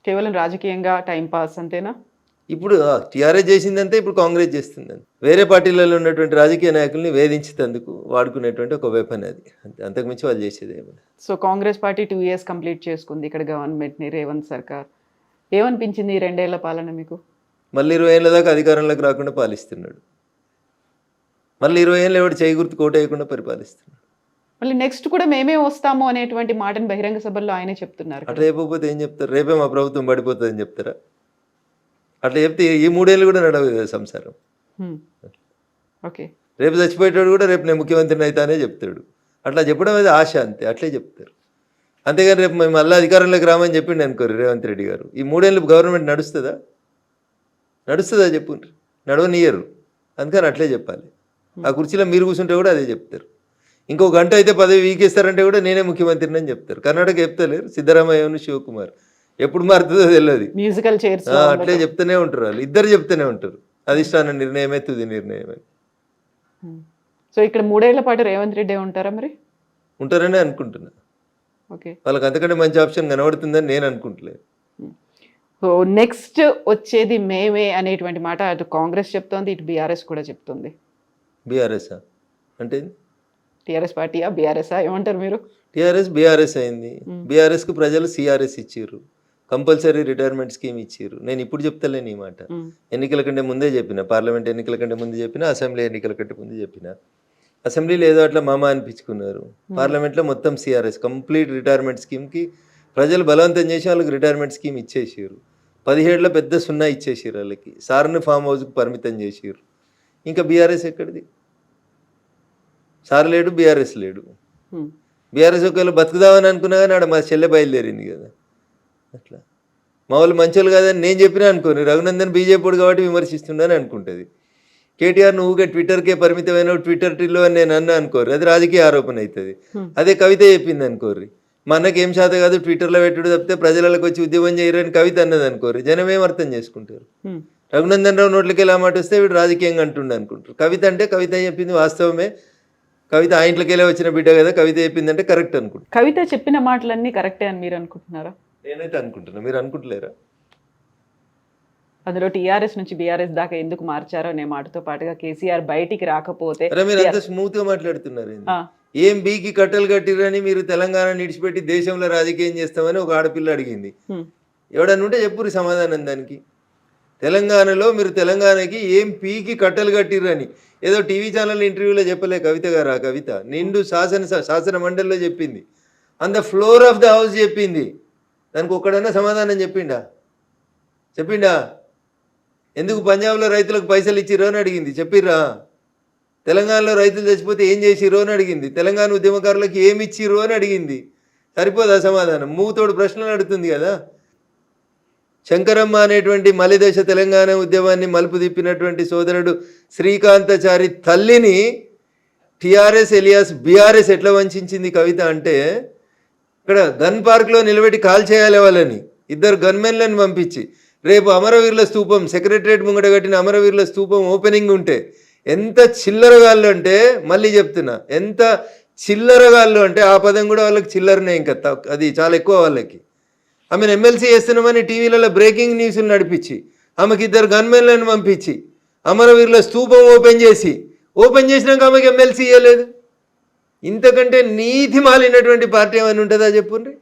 కేవలం రాజకీయంగా టైం పాస్ అంతేనా? ఇప్పుడు టీఆర్ఎస్ చేసిందంటే ఇప్పుడు కాంగ్రెస్ చేస్తుందని. వేరే పార్టీలలో ఉన్నటువంటి రాజకీయ నాయకుల్ని వేధించేందుకు వాడుకునేటువంటి ఒక వెపన్ అది అంతే, అంతకుమించి వాళ్ళు చేసేది ఏమన్నా. So Congress party 2 years complete చేసుకుంది ఇక్కడ గవర్నమెంట్ని, రేవంత్ సర్కార్. ఏమనిపించింది ఈ 2 ఏళ్ల పాలన మీకు? మళ్ళీ 20 ఏళ్ళ దాకా అధికారంలోకి రాకుండా పాలిస్తున్నాడు. మళ్ళీ 20 ఏళ్ళు ఎవడు చేయి గుర్తు కోట వేయకుండా పరిపాలిస్తున్నాడు. మళ్ళీ నెక్స్ట్ కూడా మేమే వస్తాము అనేటువంటి మాటను బహిరంగ సభల్లో ఆయనే చెప్తున్నారు. అట్లా చెప్పకపోతే ఏం చెప్తారు? రేపే మా ప్రభుత్వం పడిపోతుందని చెప్తారా? అట్లా చెప్తే ఈ 3 ఏళ్ళు కూడా నడవదు కదా సంసారం. ఓకే, రేపు చచ్చిపోయేటాడు కూడా రేపు నేను ముఖ్యమంత్రిని అవుతానే చెప్తాడు. అట్లా చెప్పడం అది ఆశ అంతే, అట్లే చెప్తారు. అంతేగాని రేపు మేము మళ్ళీ అధికారంలోకి రామని చెప్పిండు అనుకోరు రేవంత్ రెడ్డి గారు, ఈ 3 ఏళ్ళు గవర్నమెంట్ నడుస్తుందా? నడుస్తుందా చెప్పుండ్రి? నడవనియరు. అందుకని అట్లే చెప్పాలి. ఆ కుర్చీలో మీరు కూర్చుంటే కూడా అదే చెప్తారు. ఇంకో గంట అయితే పదవి వీకేస్తారంటే కూడా నేనే ముఖ్యమంత్రిని అని చెప్తారు. కర్ణాటక చెప్తలేరు, సిద్ధరామయ్యను శివకుమార్. ఎప్పుడు మారుతుందో తెలియదు. మ్యూజికల్ చైర్స్ అట్లే చెప్తూనే ఉంటారు వాళ్ళు, ఇద్దరు చెప్తూనే ఉంటారు. అధిష్టాన నిర్ణయమే తుది నిర్ణయం అని. సో ఇక్కడ 3 ఏళ్ల పాటు రేవంత్ రెడ్డి ఉంటారా మరి? ఉంటారనే అనుకుంటున్నా. ఓకే, వాళ్ళకి అంతకంటే మంచి ఆప్షన్ కనబడుతుందని నేను అనుకుంటలేదు. సో నెక్స్ట్ వచ్చేది మేమే అనేటువంటి మాట అటు కాంగ్రెస్ చెప్తోంది, ఇటు బీఆర్ఎస్ కూడా చెప్తుంది. బీఆర్ఎస్ఆ అంటే టీఆర్ఎస్ పార్టీయా బీఆర్ఎస్ఆ ఏమంటారు మీరు? టీఆర్ఎస్ బీఆర్ఎస్ అయింది. బీఆర్ఎస్కు ప్రజలు సిఆర్ఎస్ ఇచ్చారు, కంపల్సరీ రిటైర్మెంట్ స్కీమ్ ఇచ్చారు. నేను ఇప్పుడు చెప్తలేను ఈ మాట, ఎన్నికల కంటే ముందే చెప్పిన, పార్లమెంట్ ఎన్నికల కంటే ముందు చెప్పిన, అసెంబ్లీ ఎన్నికల కంటే ముందు చెప్పిన. అసెంబ్లీలో ఏదో అట్లా మామ అనిపించుకున్నారు, పార్లమెంట్లో మొత్తం సిఆర్ఎస్ కంప్లీట్ రిటైర్మెంట్ స్కీమ్కి ప్రజలు బలవంతం చేసి వాళ్ళకి రిటైర్మెంట్ స్కీమ్ ఇచ్చేసారు. 17లో పెద్ద 0 ఇచ్చేసారు వాళ్ళకి. సార్ని ఫామ్ హౌస్కి పరిమితం చేసారు. ఇంకా బీఆర్ఎస్ ఎక్కడిది? సార్ లేడు, బీఆర్ఎస్ లేడు. బీఆర్ఎస్ ఒకవేళ బతుకుదామని అనుకున్నా కానీ ఆడ మా చెల్లె బయలుదేరింది కదా. అట్లా మా వాళ్ళు మంచోళ్ళు కాదని నేను చెప్పినా అనుకోని, రఘునందన్ బీజేపీ కాబట్టి విమర్శిస్తుండని అనుకుంటుంది. కేటీఆర్ నువ్వుగా ట్విట్టర్కే పరిమితమైన ట్విట్టర్ టిల్లో అని నేను అన్నా అనుకోరు, అది రాజకీయ ఆరోపణ అవుతుంది. అదే కవిత చెప్పింది అనుకోర్రి, మా అన్నకి ఏం శాత కాదు ట్విట్టర్లో పెట్టుడు తప్పితే ప్రజలకు వచ్చి ఉద్యమం చేయరని కవిత అన్నది అనుకోరు, జనం ఏం అర్థం చేసుకుంటారు? రఘునందన్ రావు నోట్లకి ఎలా మాట వస్తే వీడు రాజకీయంగా అంటుండే అనుకుంటారు. కవిత అంటే కవిత చెప్పింది వాస్తవమే, కవిత ఆ ఇంట్లోకెళ్ళే వచ్చిన బిడ్డ కదా, కవిత చెప్పిందంటే కరెక్ట్ అనుకుంటా. కవిత చెప్పిన మాటలన్నీ కరెక్టే అని మీరు అనుకుంటున్నారా? నేనైతే అనుకుంటున్నా, మీరు అనుకుంటలేరా? అందులో టీఆర్ఎస్ నుంచి బీఆర్ఎస్ దాకా ఎందుకు మార్చారో అనే మాటతో పాటుగా కేసీఆర్ బయటికి రాకపోతే అరే మీరు అంత స్మూత్ గా మాట్లాడుతున్నారు. ఏం బీకి కట్టలు కట్టిరని మీరు తెలంగాణ నిడిచిపెట్టి దేశంలో రాజకీయం చేస్తామని ఒక ఆడపిల్ల అడిగింది. ఎవడన్నా ఉంటే చెప్పురు సమాధానం దానికి. తెలంగాణలో మీరు తెలంగాణకి ఏం పీకి కట్టలు కట్టిరని ఏదో టీవీ ఛానల్ ఇంటర్వ్యూలో చెప్పలే కవిత గారు. ఆ కవిత నిండు శాసన మండలిలో చెప్పింది, on the floor of the house చెప్పింది. దానికి ఒక్కడన్నా సమాధానం చెప్పిండా? ఎందుకు పంజాబ్లో రైతులకు పైసలు ఇచ్చిరో అని అడిగింది, చెప్పిర్రా? తెలంగాణలో రైతులు చచ్చిపోతే ఏం చేసిరో అని అడిగింది, తెలంగాణ ఉద్యమకారులకు ఏమి ఇచ్చిరో అని అడిగింది. సరిపోదా సమాధానం? మూతోడు ప్రశ్నలు అడుగుతుంది కదా. శంకరమ్మ అనేటువంటి మలిదశ తెలంగాణ ఉద్యమాన్ని మలుపు తిప్పినటువంటి సోదరుడు శ్రీకాంతాచారి తల్లిని టీఆర్ఎస్ ఎలియాస్ బీఆర్ఎస్ ఎట్లా వంచింది కవిత అంటే, ఇక్కడ గన్ పార్క్లో నిలబెట్టి కాల్ చేయాలి వాళ్ళని, 2 గన్మెన్లను పంపించి. రేపు అమరవీరుల స్తూపం సెక్రటరియట్ ముంగట కట్టిన అమరవీరుల స్తూపం ఓపెనింగ్ ఉంటే ఎంత చిల్లరగాళ్ళు అంటే, మళ్ళీ చెప్తున్నా, ఎంత చిల్లరగాళ్ళు అంటే ఆ పదం కూడా వాళ్ళకి చిల్లరనే, ఇంకా అది చాలా ఎక్కువ వాళ్ళకి. ఆమెను ఎమ్మెల్సీ చేస్తున్నామని టీవీలలో బ్రేకింగ్ న్యూస్లు నడిపించి, ఆమెకి 2 గన్మెన్లను పంపించి అమరవీరుల స్తూపం ఓపెన్ చేసినాక ఆమెకి ఎమ్మెల్సీ ఇవ్వలేదు. ఇంతకంటే నీతి మాలినటువంటి పార్టీ ఏమైనా ఉంటుందా చెప్పుండ్రి?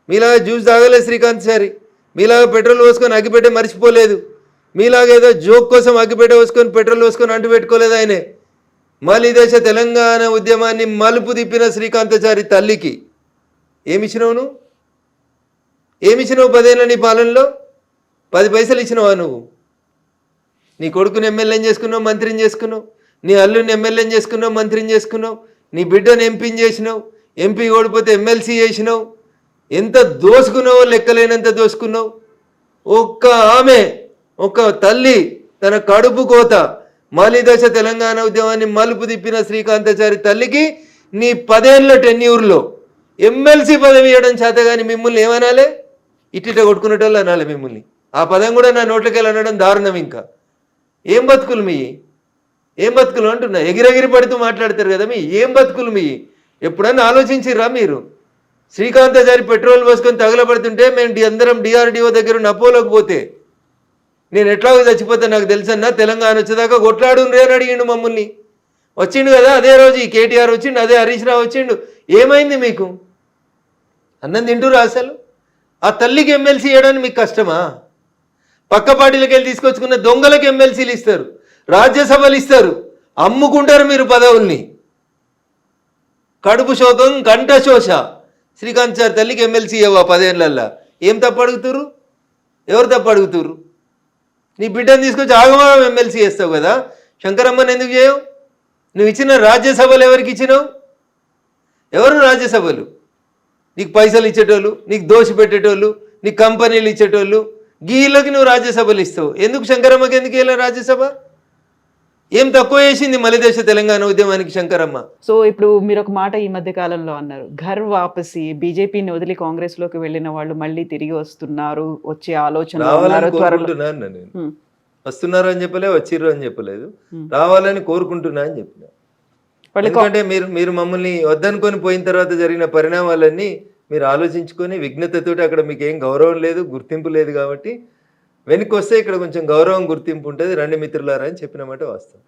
మీలాగా జ్యూస్ తాగలేదు శ్రీకాంత్ సారి, మీలాగా పెట్రోల్ పోసుకొని అగ్గిపెట్టే మర్చిపోలేదు, మీలాగా ఏదో జోక్ కోసం అగ్గిపెట్టే పోసుకొని పెట్రోల్ పోసుకొని అంటు పెట్టుకోలేదు. ఆయనే మలిదశ తెలంగాణ ఉద్యమాన్ని మలుపు తిప్పిన శ్రీకాంతాచారి తల్లికి ఏమిచ్చినావు నువ్వు? ఏమిచ్చినావు 10 ఏళ్ళ నీ పాలనలో? 10 పైసలు ఇచ్చినావా నువ్వు? నీ కొడుకుని ఎమ్మెల్యేని చేసుకున్నావు, మంత్రిని చేసుకున్నావు. నీ అల్లుని ఎమ్మెల్యేని చేసుకున్నావు, మంత్రిని చేసుకున్నావు. నీ బిడ్డను ఎంపీని చేసినావు. ఎంపీ ఓడిపోతే ఎమ్మెల్సీ చేసినావు. ఎంత దోసుకున్నావో లెక్కలేనంత దోసుకున్నావు. ఒక్క తల్లి తన కడుపు కోత మాలిదశ తెలంగాణ ఉద్యమాన్ని మలుపు తిప్పిన శ్రీకాంతాచారి తల్లికి నీ 10 ఏళ్ళ టెన్యూర్లో ఎమ్మెల్సీ పదవి ఇవ్వడం చేత కానీ మిమ్మల్ని ఏమనాలే? ఇట్టిట కొట్టుకునేటోళ్ళు అనాలి మిమ్మల్ని. ఆ పదం కూడా నా నోట్లకెళ్ళి అనడం దారుణం. ఇంకా ఏం బతుకులు మీ? ఏం బతుకులు అంటున్నా? ఎగిరెగిరి పడుతూ మాట్లాడతారు కదా మీ. ఏం బతుకులు మీ? ఎప్పుడన్నా ఆలోచించిర్రా మీరు? శ్రీకాంతాచారి పెట్రోల్ పోసుకొని తగలబడుతుంటే మేము అందరం డిఆర్డిఓ దగ్గర నపోలోకి పోతే నేను ఎట్లాగో చచ్చిపోతే నాకు తెలుసన్నా, తెలంగాణ వచ్చేదాకా కొట్లాడు రే అని అడిగిండు మమ్మల్ని. వచ్చిండు కదా అదే రోజు ఈ కేటీఆర్ వచ్చిండు, అదే హరీష్ రావు వచ్చిండు. ఏమైంది మీకు? అన్నం తింటురా అసలు? ఆ తల్లికి ఎమ్మెల్సీ ఇవ్వడానికి మీకు కష్టమా? పక్క పార్టీలకు వెళ్ళి తీసుకొచ్చుకున్న దొంగలకు ఎమ్మెల్సీలు ఇస్తారు, రాజ్యసభలు ఇస్తారు, అమ్ముకుంటారు మీరు పదవుల్ని. కడుపు శోకం కంఠ శోష. శ్రీకాంతాచారి తల్లికి ఎమ్మెల్సీ ఇవ్వవా 10 ఏళ్ళల్లో? ఏం తప్పు అడుగుతురు? ఎవరు తప్పు అడుగుతురు? నీ బిడ్డను తీసుకొచ్చి ఆగమాగం ఎమ్మెల్సీ చేస్తావు కదా. శంకరమ్మని ఎందుకు చేయవు? నువ్వు ఇచ్చిన రాజ్యసభలు ఎవరికి ఇచ్చినావు? ఎవరు రాజ్యసభలు? నీకు పైసలు ఇచ్చేటోళ్ళు, నీకు దోషి పెట్టేటోళ్ళు, నీకు కంపెనీలు ఇచ్చేటోళ్ళు, గీళ్ళకి నువ్వు రాజ్యసభలు ఇస్తావు. ఎందుకు శంకరమ్మకి ఎందుకు వెళ్ళా రాజ్యసభ? ఏం తక్కువ చేసింది మలిదశ తెలంగాణ ఉద్యమానికి శంకరమ్మ? సో ఇప్పుడు మీరు ఒక మాట ఈ మధ్య కాలంలో అన్నారు, ఘర్ వాపసి, బీజేపీని వదిలి కాంగ్రెస్ లోకి వెళ్ళిన వాళ్ళు మళ్ళీ తిరిగి వస్తున్నారు, వచ్చే ఆలోచన నేను వస్తున్నారు అని చెప్పలే, వచ్చిర్రు అని చెప్పలేదు, రావాలని కోరుకుంటున్నా అని చెప్పిన. ఎందుకంటే మీరు మమ్మల్ని వద్దనుకొని పోయిన తర్వాత జరిగిన పరిణామాలన్నీ మీరు ఆలోచించుకొని విఘ్నతతోటి అక్కడ మీకు ఏం గౌరవం లేదు, గుర్తింపు లేదు కాబట్టి వెనక్కి వస్తే ఇక్కడ కొంచెం గౌరవం గుర్తింపు ఉంటుంది, రండి మిత్రులారా అని చెప్పిన మాట వాస్తవం.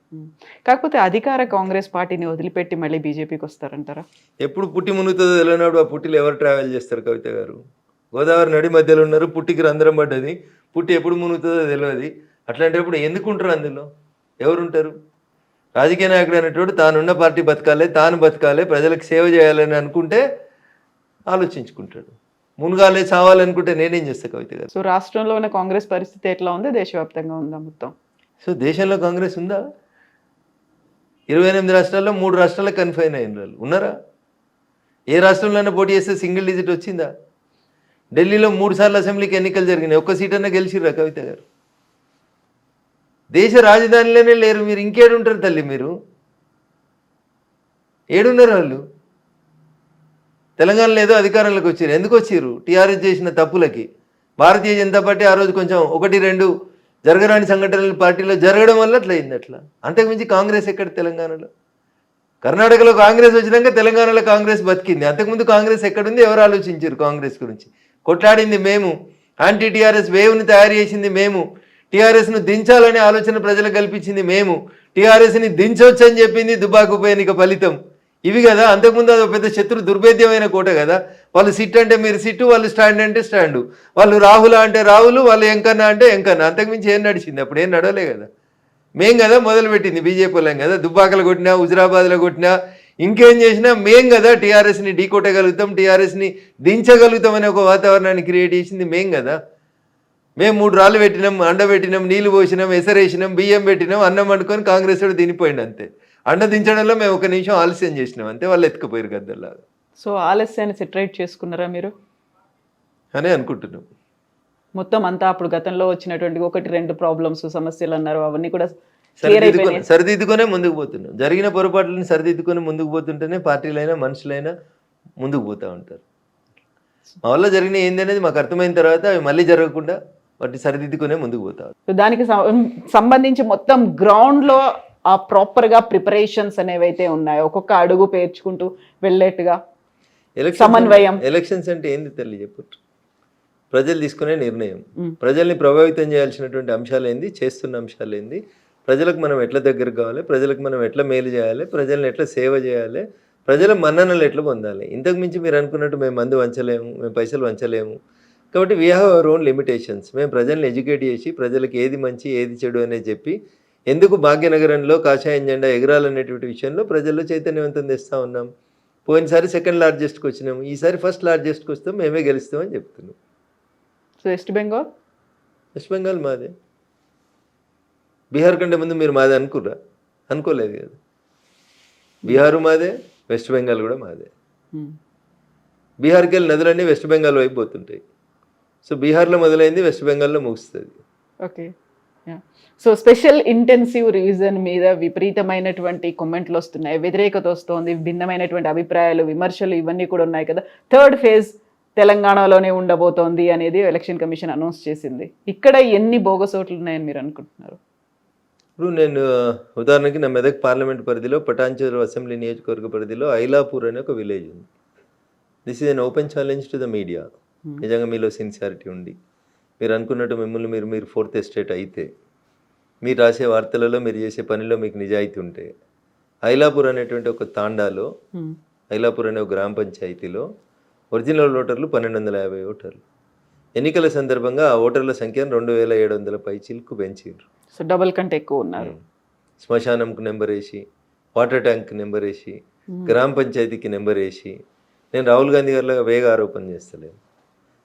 కాకపోతే అధికార కాంగ్రెస్ పార్టీని వదిలిపెట్టి మళ్ళీ బీజేపీకి వస్తారంటారా? ఎప్పుడు పుట్టి మునుగుతుందో తెలియనప్పుడు ఆ పుట్టిలో ఎవరు ట్రావెల్ చేస్తారు కవిత గారు? గోదావరి నడి మధ్యలో ఉన్నారు, పుట్టికి రంధ్రం పడ్డది, పుట్టి ఎప్పుడు మునుగుతుందో తెలియదు. అట్లాంటప్పుడు ఎందుకుంటారు అందులో? ఎవరుంటారు? రాజకీయ నాయకుడు అనేటోడు తానున్న పార్టీ బతకాలి, తాను బతకాలి, ప్రజలకు సేవ చేయాలని అనుకుంటే ఆలోచించుకుంటాడు. మునుగాలే చావాలనుకుంటే నేనేం చేస్తా కవిత గారు? సో రాష్ట్రంలో ఉన్న కాంగ్రెస్ పరిస్థితి ఎట్లా ఉంది, దేశవ్యాప్తంగా ఉందా మొత్తం? సో దేశంలో కాంగ్రెస్ ఉందా? 28 రాష్ట్రాల్లో 3 రాష్ట్రాలకు కన్ఫైన్ అయిన వాళ్ళు ఉన్నారా? ఏ రాష్ట్రంలోనే పోటీ చేస్తే సింగిల్ డిజిట్ వచ్చిందా? ఢిల్లీలో 3 సార్లు అసెంబ్లీకి ఎన్నికలు జరిగినాయి, ఒక్క సీట్ అన్నా గెలిచిర్రా కవిత గారు? దేశ రాజధానిలోనే లేరు మీరు, ఇంకేడుంటారు తల్లి మీరు? ఏడున్నారు వాళ్ళు? తెలంగాణలో ఏదో అధికారంలోకి వచ్చారు, ఎందుకు వచ్చారు? టీఆర్ఎస్ చేసిన తప్పులకి. భారతీయ జనతా పార్టీ ఆ రోజు కొంచెం 1-2 జరగరాని సంఘటనలు పార్టీలో జరగడం వల్ల అట్లా అయింది. అట్లా అంతకుమించి కాంగ్రెస్ ఎక్కడ తెలంగాణలో? కర్ణాటకలో కాంగ్రెస్ వచ్చినాక తెలంగాణలో కాంగ్రెస్ బతికింది. అంతకుముందు కాంగ్రెస్ ఎక్కడుంది? ఎవరు ఆలోచించారు కాంగ్రెస్ గురించి? కొట్లాడింది మేము, యాంటీ టీఆర్ఎస్ వేవ్ని తయారు చేసింది మేము, టీఆర్ఎస్ను దించాలనే ఆలోచన ప్రజలకు కల్పించింది మేము, టీఆర్ఎస్ని దించవచ్చు అని చెప్పింది దుబాకు ఉప ఎన్నిక ఫలితం. ఇవి కదా. అంతకుముందు అది పెద్ద శత్రు దుర్భేద్యమైన కోట కదా. వాళ్ళు సిట్ అంటే మీరు సిట్టు, వాళ్ళు స్టాండ్ అంటే స్టాండు, వాళ్ళు రాహుల అంటే రాహులు, వాళ్ళు ఎంకన్నా అంటే ఎంకన్నా. అంతకుమించి ఏం నడిచింది? అప్పుడు ఏం నడవలే కదా. మేం కదా మొదలుపెట్టింది, బీజేపీ వాళ్ళం కదా. దుబ్బాకలు కొట్టినా, హుజరాబాద్లో కొట్టినా, ఇంకేం చేసినా మేం కదా టీఆర్ఎస్ని ఢీ కొట్టగలుగుతాం, టీఆర్ఎస్ని దించగలుగుతాం అనే ఒక వాతావరణాన్ని క్రియేట్ చేసింది మేం కదా. మేము 3 రాళ్ళు పెట్టినాం, అండబెట్టినాం, నీళ్లు పోసినాం, ఎసరేసినాం, బియ్యం పెట్టినాం, అన్నం వండుకొని కాంగ్రెస్ వాడు తినిపోయింది అంతే. అండ దించడంలో మేము 1 నిమిషం ఆలస్యం చేసినాం అంతే, వాళ్ళు ఎత్తుకుపోయారు గద్దల్లాగా. సో ఆలస్యాన్ని సెటరేట్ చేసుకున్నారా మీరు అనే అనుకుంటున్నాం. మొత్తం అంతా అప్పుడు గతంలో వచ్చినటువంటి 1-2 ప్రాబ్లమ్స్, సమస్యలు అన్నారు, అవన్నీ కూడా సరిదిద్దుకొనే ముందుకు పోతున్నాం. జరిగిన పొరపాట్లను సరిదిద్దుకొని ముందుకు పోతుంటేనే పార్టీలైనా మనుషులైనా ముందుకు పోతూ ఉంటారు. మా వల్ల జరిగిన ఏంది అనేది మాకు అర్థమైన తర్వాత అవి మళ్ళీ జరగకుండా వాటి సరిదిద్దుకునే ముందుకు పోతారు. దానికి సంబంధించి మొత్తం గ్రౌండ్లో ఆ ప్రాపర్గా ప్రిపరేషన్స్ అనేవైతే ఉన్నాయో, ఒక్కొక్క అడుగు పేర్చుకుంటూ వెళ్ళేట్టుగా సమన్వయం. ఎలక్షన్స్ అంటే ఏంది తల్లి చెప్పు? ప్రజలు తీసుకునే నిర్ణయం, ప్రజల్ని ప్రభావితం చేయాల్సినటువంటి అంశాలు ఏంది, చేస్తున్న అంశాలు ఏంది, ప్రజలకు మనం ఎట్లా దగ్గరకు కావాలి, ప్రజలకు మనం ఎట్లా మేలు చేయాలి, ప్రజల్ని ఎట్లా సేవ చేయాలి, ప్రజల మన్ననలు ఎట్లా పొందాలి. ఇంతకు మించి మీరు అనుకున్నట్టు మేము మందు వంచలేము, మేము పైసలు వంచలేము. కాబట్టి we have our own limitations. మేము ప్రజల్ని ఎడ్యుకేట్ చేసి ప్రజలకు ఏది మంచి ఏది చెడు అనేది చెప్పి ఎందుకు భాగ్యనగరంలో కాషాయం జెండా ఎగరాలనేటువంటి విషయంలో ప్రజల్లో చైతన్యవంతం తెస్తూ ఉన్నాం. పోయినసారి సెకండ్ లార్జెస్ట్కి వచ్చినాము, ఈసారి ఫస్ట్ లార్జెస్ట్కి వస్తాం, మేమే గెలుస్తామని చెప్తున్నాం. So west Bengal west Bengal మాదే. బీహార్ కంటే ముందు మీరు మాదే అనుకుర్రా? అనుకోలేదు కదా. బీహారు మాదే, వెస్ట్ బెంగాల్ కూడా మాదే. బీహార్కి వెళ్ళి నదులన్నీ వెస్ట్ బెంగాల్ వైపు పోతుంటాయి. సో బీహార్లో మొదలైంది, వెస్ట్ బెంగాల్లో ముగుస్తుంది. Okay. So special intensive revision మీద విపరీతమైనటువంటి కామెంట్లు వస్తున్నాయి, వ్యతిరేకత వస్తుంది, భిన్నమైనటువంటి అభిప్రాయాలు, విమర్శలు ఇవన్నీ కూడా ఉన్నాయి కదా. థర్డ్ ఫేజ్ తెలంగాణలోనే ఉండబోతోంది అనేది ఎలక్షన్ కమిషన్ అనౌన్స్ చేసింది. ఇక్కడ ఎన్ని బోగస్ ఓట్లు ఉన్నాయని మీరు అనుకుంటున్నారు? ఇప్పుడు నేను ఉదాహరణకి నా మెదక్ పార్లమెంట్ పరిధిలో పటాన్చెరు అసెంబ్లీ నియోజకవర్గ పరిధిలో ఐలాపూర్ అనే ఒక విలేజ్ ఉంది. This is an open challenge to the media. నిజంగా మీలో సిన్సియారిటీ ఉండి మీరు అనుకున్నట్టు మిమ్మల్ని మీరు ఫోర్త్ ఎస్టేట్ అయితే, మీరు రాసే వార్తలలో, మీరు చేసే పనిలో మీకు నిజాయితీ ఉంటే, ఐలాపూర్ అనేటువంటి ఒక తాండాలో, ఐలాపూర్ అనే ఒక గ్రామ పంచాయతీలో ఒరిజినల్ ఓటర్లు 1250 ఓటర్లు. ఎన్నికల సందర్భంగా ఆ ఓటర్ల సంఖ్యను 2700 పైచిలకు పెంచారు. సో డబుల్ కంటే ఎక్కువ ఉన్నారు. శ్మశానంకు నెంబర్ వేసి, వాటర్ ట్యాంక్ నెంబర్ వేసి, గ్రామ పంచాయతీకి నెంబర్ వేసి, నేను రాహుల్ గాంధీ గారిలో వేగ ఆరోపణ చేస్తలేను.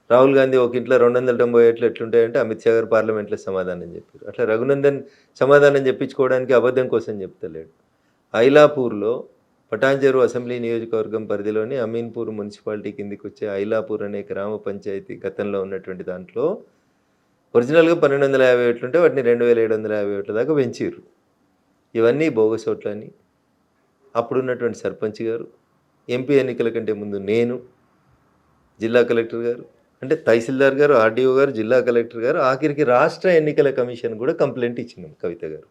రాహుల్ గాంధీ ఒక ఇంట్లో 290 ఏట్లు ఎట్లుంటాయంటే అమిత్ షా గారు పార్లమెంట్లో సమాధానం చెప్పారు. అట్లా రఘునందన్ సమాధానం చెప్పించుకోవడానికి అబద్ధం కోసం చెప్తలేడు. ఐలాపూర్లో పటాన్చెరు అసెంబ్లీ నియోజకవర్గం పరిధిలోని అమీన్పూర్ మున్సిపాలిటీ కిందికి వచ్చే ఐలాపూర్ అనే గ్రామ పంచాయతీ గతంలో ఉన్నటువంటి దాంట్లో ఒరిజినల్గా 1250 ఓట్లుంటే వాటిని 2750 ఓట్ల దాకా పెంచారు. ఇవన్నీ బోగస్ ఓట్లని అప్పుడున్నటువంటి సర్పంచ్ గారు, ఎంపీ ఎన్నికల కంటే ముందు నేను, జిల్లా కలెక్టర్ గారు, అంటే తహసీల్దార్ గారు, ఆర్డీఓ గారు, జిల్లా కలెక్టర్ గారు, ఆఖరికి రాష్ట్ర ఎన్నికల కమిషన్ కూడా కంప్లైంట్ ఇచ్చినాం కవిత గారు.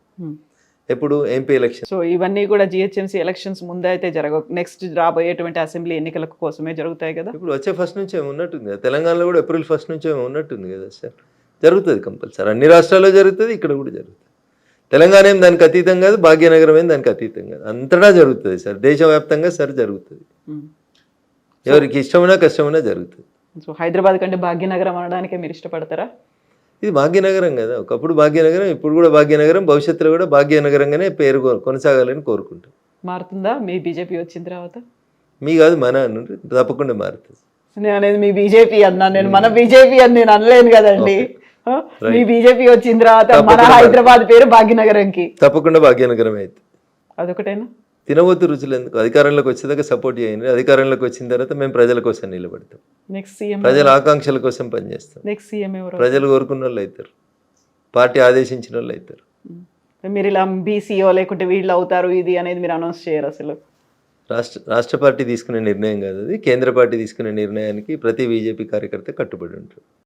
ఎప్పుడు ఎంపీ ఎలక్షన్. సో ఇవన్నీ కూడా జిహెచ్ఎంసీ ఎలక్షన్స్ ముందే అయితే జరగవు, నెక్స్ట్ రాబోయేటువంటి అసెంబ్లీ ఎన్నికల కోసమే జరుగుతాయి కదా. ఇప్పుడు వచ్చే ఫస్ట్ నుంచి ఏమి ఉన్నట్టుంది కదా, తెలంగాణలో కూడా ఏప్రిల్ 1 నుంచి ఏమి ఉన్నట్టుంది కదా సార్. జరుగుతుంది కంపల్సరీ, అన్ని రాష్ట్రాల్లో జరుగుతుంది, ఇక్కడ కూడా జరుగుతుంది. తెలంగాణ ఏం దానికి అతీతం కాదు, భాగ్యనగరం ఏం దానికి అతీతం కాదు, అంతటా జరుగుతుంది సార్, దేశవ్యాప్తంగా సార్ జరుగుతుంది. ఎవరికి ఇష్టమైనా కష్టమైనా జరుగుతుంది. సో హైదరాబాద్ కంటే భాగ్యనగరం అనడానికే మీరు ఇష్టపడతారా? ఇది భాగ్యనగరం కదా, ఒకప్పుడు భాగ్యనగరం, ఇప్పుడు కూడా భాగ్యనగరం, భవిష్యత్తులో కూడా భాగ్యనగరంగానే పేరు కొనసాగాలని కోరుకుంటాం. మారుతుందా మీ బీజేపీ వచ్చిన తర్వాత? మీ కాదు మన అన్నారు, తప్పకుండా మారుతుంది. నేను అనేది మీ బీజేపీ అన్నా, నేను మన బీజేపీ అని నేను అనలేను కదండి. మీ బీజేపీ వచ్చిన తర్వాత మన హైదరాబాద్ పేరు భాగ్యనగరంకి తప్పకుండా భాగ్యనగరం అయితే. అదొకటేనా? తినవద్దు రుచులు ఎందుకు, అధికారంలోకి వచ్చేదాకా సపోర్ట్ చేయండి, అధికారంలోకి వచ్చిన తర్వాత మేము ప్రజల కోసం నిలబడతాం, నెక్స్ట్ సీఎం ప్రజల ఆకాంక్షల కోసం పనిచేస్తాం. నెక్స్ట్ సీఎం ఎవరు? ప్రజలు కోరుకున్న వాళ్ళు అవుతారు, పార్టీ ఆదేశించిన వాళ్ళు అవుతారు. మీరు ఇలా బీసీఓ లేకుంటే వీళ్ళు అవుతారు ఇది అనేది మీరు అనౌన్స్ చేయరు అసలు? రాష్ట్ర పార్టీ తీసుకునే నిర్ణయం కాదు అది, కేంద్ర పార్టీ తీసుకునే నిర్ణయానికి ప్రతి బీజేపీ కార్యకర్త కట్టుబడి ఉంటారు.